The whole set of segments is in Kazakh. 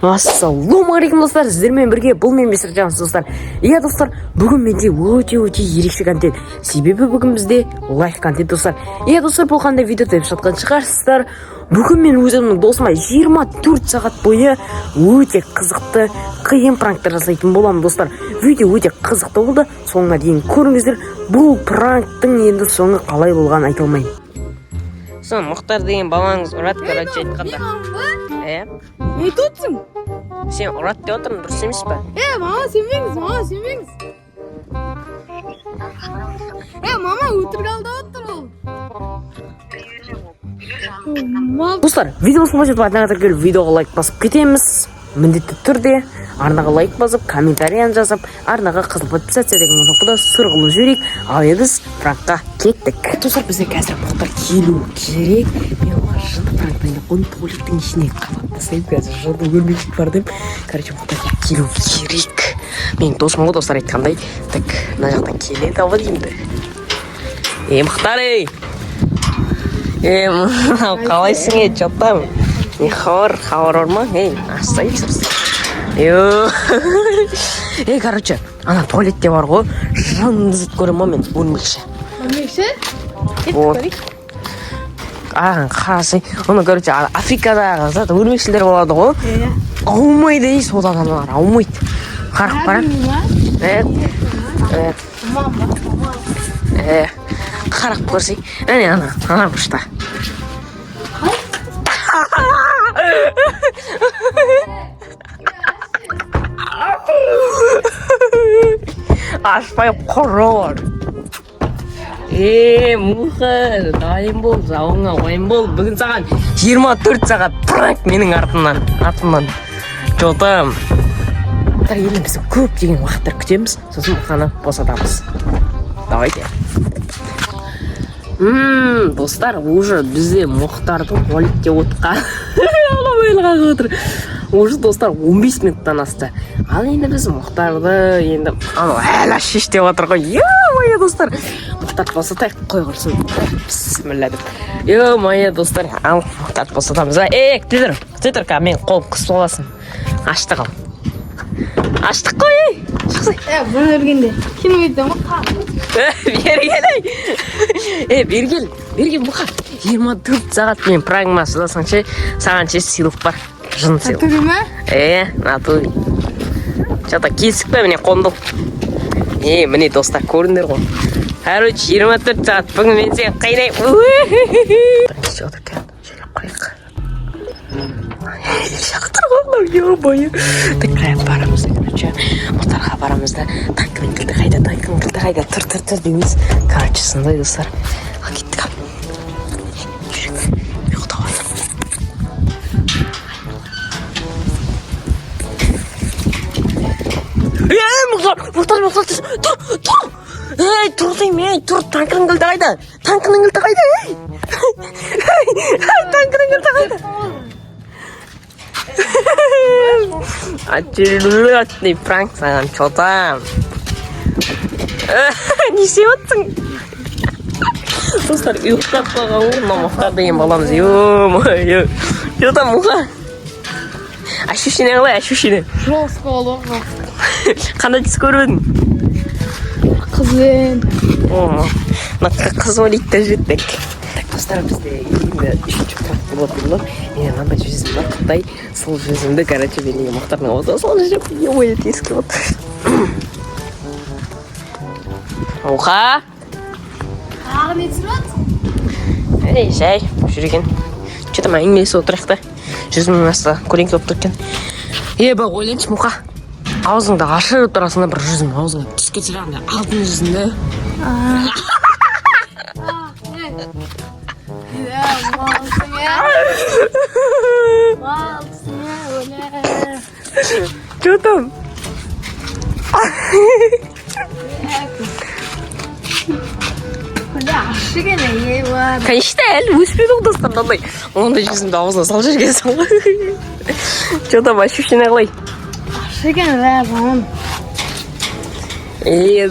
Ассалаумағалейкум достар, сіздермен бірге бұл мен Месіржан достар. Иә достар, бүгін менде өте ерекше контент. Себебі бүгін бізде лайф контент достар. Иә достар, бұл қандай видео деп жатқан шығарсыздар. Бүгін мен өзімнің досыма 24 сағат бойы өте қызықты қиын пранктар жасайтын боламын достар. Видео өте қызықты болды, соңына дейін көріңіздер. Бұл пранктың енді соңы қалай болғанын айта алмаймын. Мұхтар деген балаңыз ұрат короче айтқанда. Не айтып Сен ұрат деп отырмын, дұрыс емес па? мама сенбеңіз. Мама өтірік алдап отыр ол. Достар, видеомыз қоңыз етіп атыңыздар келіп видеоға лайк басып кетеміз. Міндетті түрде арнаға лайк басып, комментариян жазып, арнаға қызыл подписация деген кнопкада сұрғылы жіберейік. Ал енді біз пранкқа кеттік. Достар, бізде қазір Мұхтар келу керек. Мен оған жынды пранктайын қойып туалеттің ішіне қабат тастайын. Қазір жынды өрмекшік бар деймін. Короче, Мұхтар келу керек. Менің досым ғой достар айтқандай. Так, мына жақтан келеді ау деймді. Мұхтар, қалайсың жаттам? Хабар бар ма? Астай. Короче, ана туалетте бар ғой, жанды зіт көрем ма мен, өрмекші. Өрмекші? Қарасай, оны короче, Африкадағы зат өрмекшілер болады ғой. Аумайды ей, содан аналар, аумайды. Қарық бара? Қарық көрсей, әне ана бұрышта. Ашпай құрыр. Мұхтар, дайын бол, жауыңа ойын бол. Бүгін саған 24 сағат пранк менің артымнан. Жотым. Енді біз көп деген уақыттар күтеміз, сосын Мұхтаны босатамыз. Давайте. Достар, уже бізде Мұхтардың туалетте отқа. Уже достар 15 минуттан асты. Ал енді біз Мұхтарды енді әлі шеш деп отыр ғой. Е-мая достар. Мұхтарды босатайық, қой құрсын. Бісміллә деп. Е-мая достар. Ал Мұхтарды босатамыз. Күтетір қа, мен қолым қысып оласын. Аштық ал. Аштық қой. Шықсай. Бұны өргенде. Кім өйді мұқа? Бергел Мұқа. 24 сағат мен прагма сұрасаңшы, саған сыйлық бар. Жын сыйлық. Натури ма? Натури. Жата кесік пе, міне қондыл. Міне достар, көріндер ғой. Короче, 24 сағат бүгін мен сен қайдай. Жата кән, желіп қайық. Шақтыр ғалау, ё-бойы. Қайып барамыз, Мұхтарға барамыз да. Танкінің кілді қайда, тұр дейміз. Короче, сындай достар. Ал кеттік ал. Мұхтар, тұр деймін, тұр, танкінің кілді қайда, танкінің кілді қайда. Очередный пранк саған, чотам. Не сеуаттың? Достар, ұйықтап қалған орын, Мұхтар деген баламыз. Ё-мое. Чотам, Мұха. Ощущение қалай, ощущение? Жостко олу. Қандай түс көріп едің? Қызбен. Қыз олейді жеттік. Достар, бізде енді үшінші пранк болып отыр. Мен мынандай жүзім бар, Қытай. Сол жүзімді, короче, мен Мұхтардың ауызда сол жүріп, ой, тескі отыр. Мұха? Ағы не түсіріп? Жай, жүрген. Че-то ма әңгімелесі отырайық та. Жүзімнің асты көлеңке болып тұркен. Ба, ойленші, Мұха. Аузыңды ашырып тұрасында бір жүзім аузыңа түске тұрағында алтын жүзімді. Что-то? Конечно, әлі өспеді ол достар, мынандай. Ондай жүзімді аузына сал жүрген сал. Что-то ощущение қалай? Ашыген бәбім.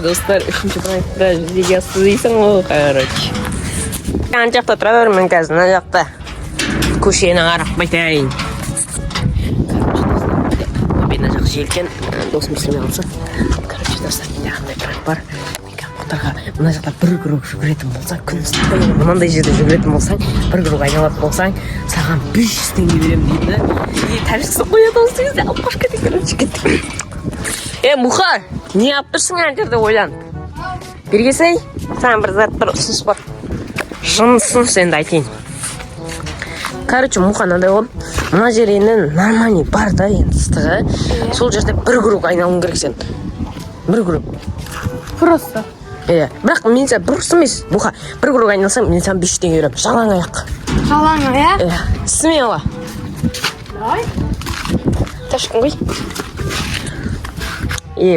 Достар, үшінші пранкта жүзеге асты дейсің ғой, короче. Ана жақта тұра бермін қазір, мына жақта көшені қарап байтайын. желкен досым естілмей қалса. Короче, достар, менде қандай пранк бар. Мұхтарға мына жақта бір круг жүгіретін болсаң, күн ыстықта мынандай жерде жүгіретін болсаң, бір круг айналатын болсаң, саған 500 теңге беремін дейді. Тәжіксі қояды осы кезде, алып қаш кетті, короче, кетті. Мұха, не алып тұрсың әр жерде ойлан? Бергесей, саған бір зат бір ұсыныс бар. Жынысыныс енді айтайын. Короче, Мұха мынандай ғой, мына жер енді нормальный бар да енді ыстығы. Сол жерде бір круг айналуың керек сен. Бір круг. Просто. Бірақ мен саған бұрыс емес. Мұха, бір круг айналсам, мен саған 500 теңге беремін. Жалаң аяқ. Жалаң аяқ? Смело. Давай. Ташқын ғой.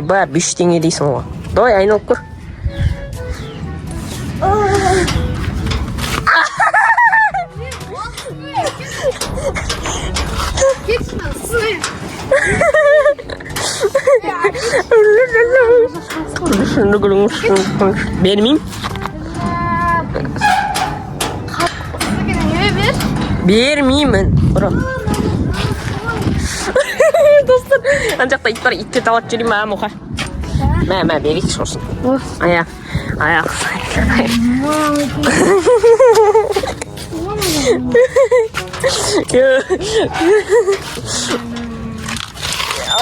Бар, 500 теңге дейсің ғой. Давай, айналып көр. Бермеймін. Бермеймін. Достар, ана жақта ит бар, итке талап жүрейін ма, Мұха? Мә, берейік шосын. Аяқ.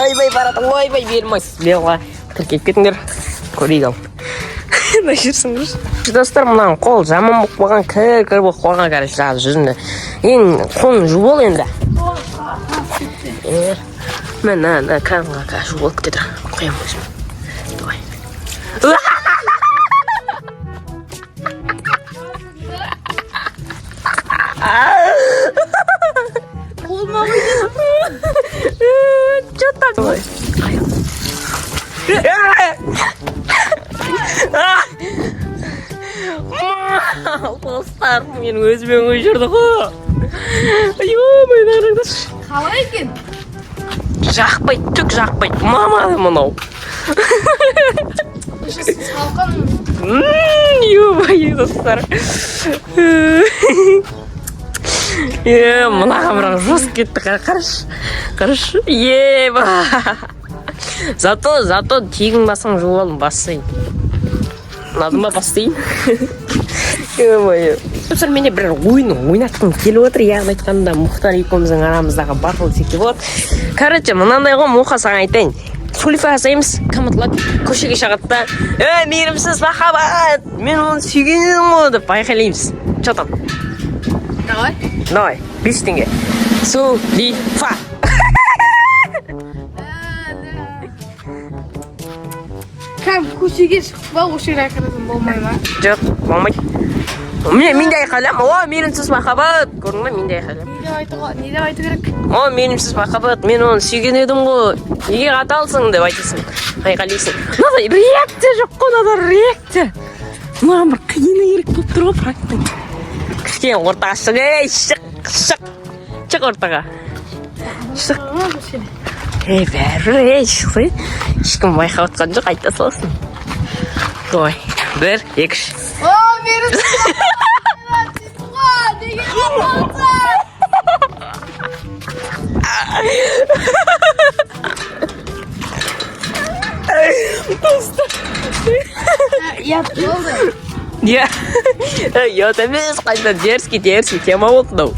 Ойбай баратын, ойбай бермейсіз. Белға тіркеп кетіңдер. Көрейік ал. Да жүрсіңдер. Достар, мұнан қол жаман бұқ болған, кір бұқ болған қараш жағы жүзінде. Ең қолын жу бол енді. Мен кранға жу болып кетір. Қоям өзім. Давай. Қолыма қойдың. Жоттан. Достар, мен өзімен өшірді ғой. Ойбай қараңдаршы. Қалай екен? Жақпайды, түк жақпайды. Мамады мұнау. Салқын. Ойбай достар. Мұнаға бірақ жос кетті, қараш. Еба. Зато тегін басың жуалым бассайын. Ұнады ма бассайын? Достар, менде бір ойнатқым келіп отыр. Яғни айтқанда Мұхтар екеуміздің арамыздағы батыл секте болады. Короче, мынандай ғой, Мұха саған айтайын. Сулифа жасаймыз, қамытлап көшеге шығады да. Мейірімсіз махаббат, мен оны сүйген едім ғой деп айқайлаймыз. Че там? Давай, 5 теңге. Сулифа. Кәм көшеге шығып ба, осы жерге айқайласам болмай ма? Жоқ, болмайды. Мен де айқайлам, мейірімсіз махаббат. Көрдің ба, мен де айқайлам. Не деп айту керек? Мейірімсіз махаббат, мен оны сүйген едім ғой. Неге қаталсың деп айтасың. Айқайлайсың. Мынада реакция жоқ қой, мынада реакция. Маған бір қиыны керек болып тұр ғой пранктың. Кішкене ортаға шық, шық ортаға. Шық. Бәрі шықсай. Ешкім байқап отқан жоқ, айта саласың. Давай, 1, 2, 3. Беріп деген қалса. Болды. Емес, қайта дерзкий тема болды дау.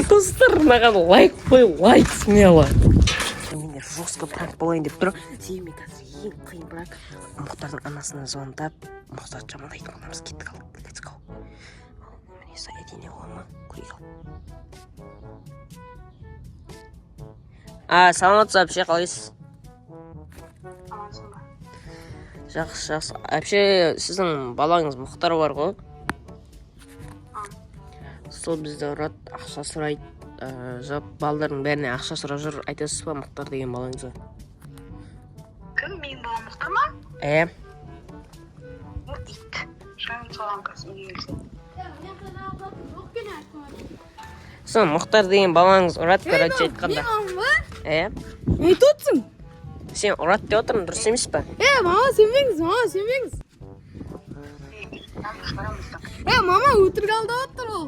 Достар, маған лайк қой, лайк смело. Менде жестко пранк болайын деп тұр. Себебі қазір ең қиын пранк. Мұхтардың анасына звондап, Мұхтар жамандайды, мынамыз кеттік ал. Let's go. Міне сәйдене ғолма, көрейік ал. Саламатсыз, әпше қалайсыз? Жақсы. Әпше, сіздің балаңыз Мұхтар бар ғой? Сол бізді ұрат, ақша сұрайды. Балдардың бәріне ақша сұрап жүр. Айтасыз ба Мұхтар деген балаңызға? Кім, менің балам Мұхтар ма? Ит. Шайын соған қасын келсін. Сол Мұхтар деген балаңыз ұрат, короче айтқанда. Не айтотсың? Сен ұрат деп отырмын, дұрыс емес па? Маған сенбеңіз. шығарамыздың. Мама өтірік алдап отыр ол.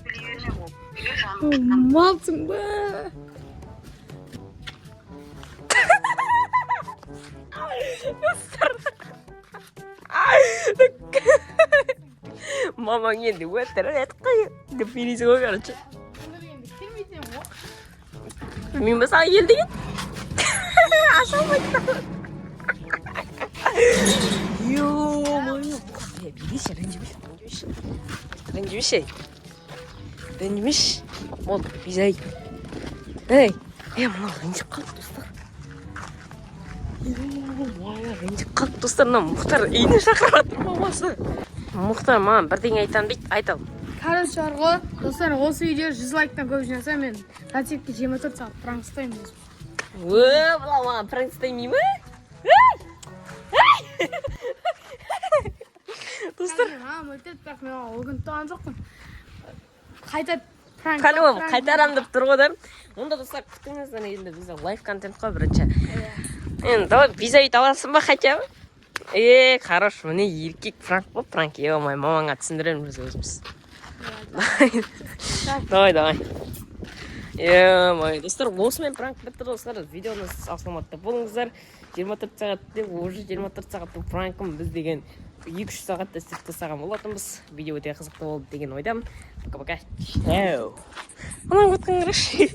Біле берме ол. Біле жаным. Малсың ба? мамаң енді өтірік айтып қой деп бересің ғой короче. Келмейтін ғой. Білмеймін ба саған ел деген? Аша алмайды. Ё-моё. Берейші, ренжімеші. Болды, бизай. Ей, мынау ренжіп қалды достар. Ё-моё, ренжіп қалды достар. Мына Мұхтар үйіне шақырып жатыр мамасы. Мұхтар маған бірдеңе айтамын дейді, айт ал. Короче, арғы, достар, осы видео 100 лайктан көп жинаса, мен Тәтекке 24 сағат пранк ұстаймын өзім. Бұлау маған пранк істемей ме? Достар, Өтеді, бірақ мен ол күн туған жоқпын. Қайта пранк. қайтарам деп тұр ғой да. Онда достар, күтіңіздер енді бізде лайф контент қой бірінші. Енді давай визавит аласың ба хотя бы? Хорош, міне еркек пранк қой, пранк. Ё-моё, мамаңа түсіндіреміз өзіміз. Давай. Ё-моё, достар, осымен пранк бітті достар. Видеоны саламатта болыңыздар. 24 сағатта, уже 24 сағаттың пранкын біз деген 2-3 сағатта істеп тастаған болатынбыз. Видео өте қызықты болды деген ойдамын. Пока-пока. Чао. Анау өткен қарашы.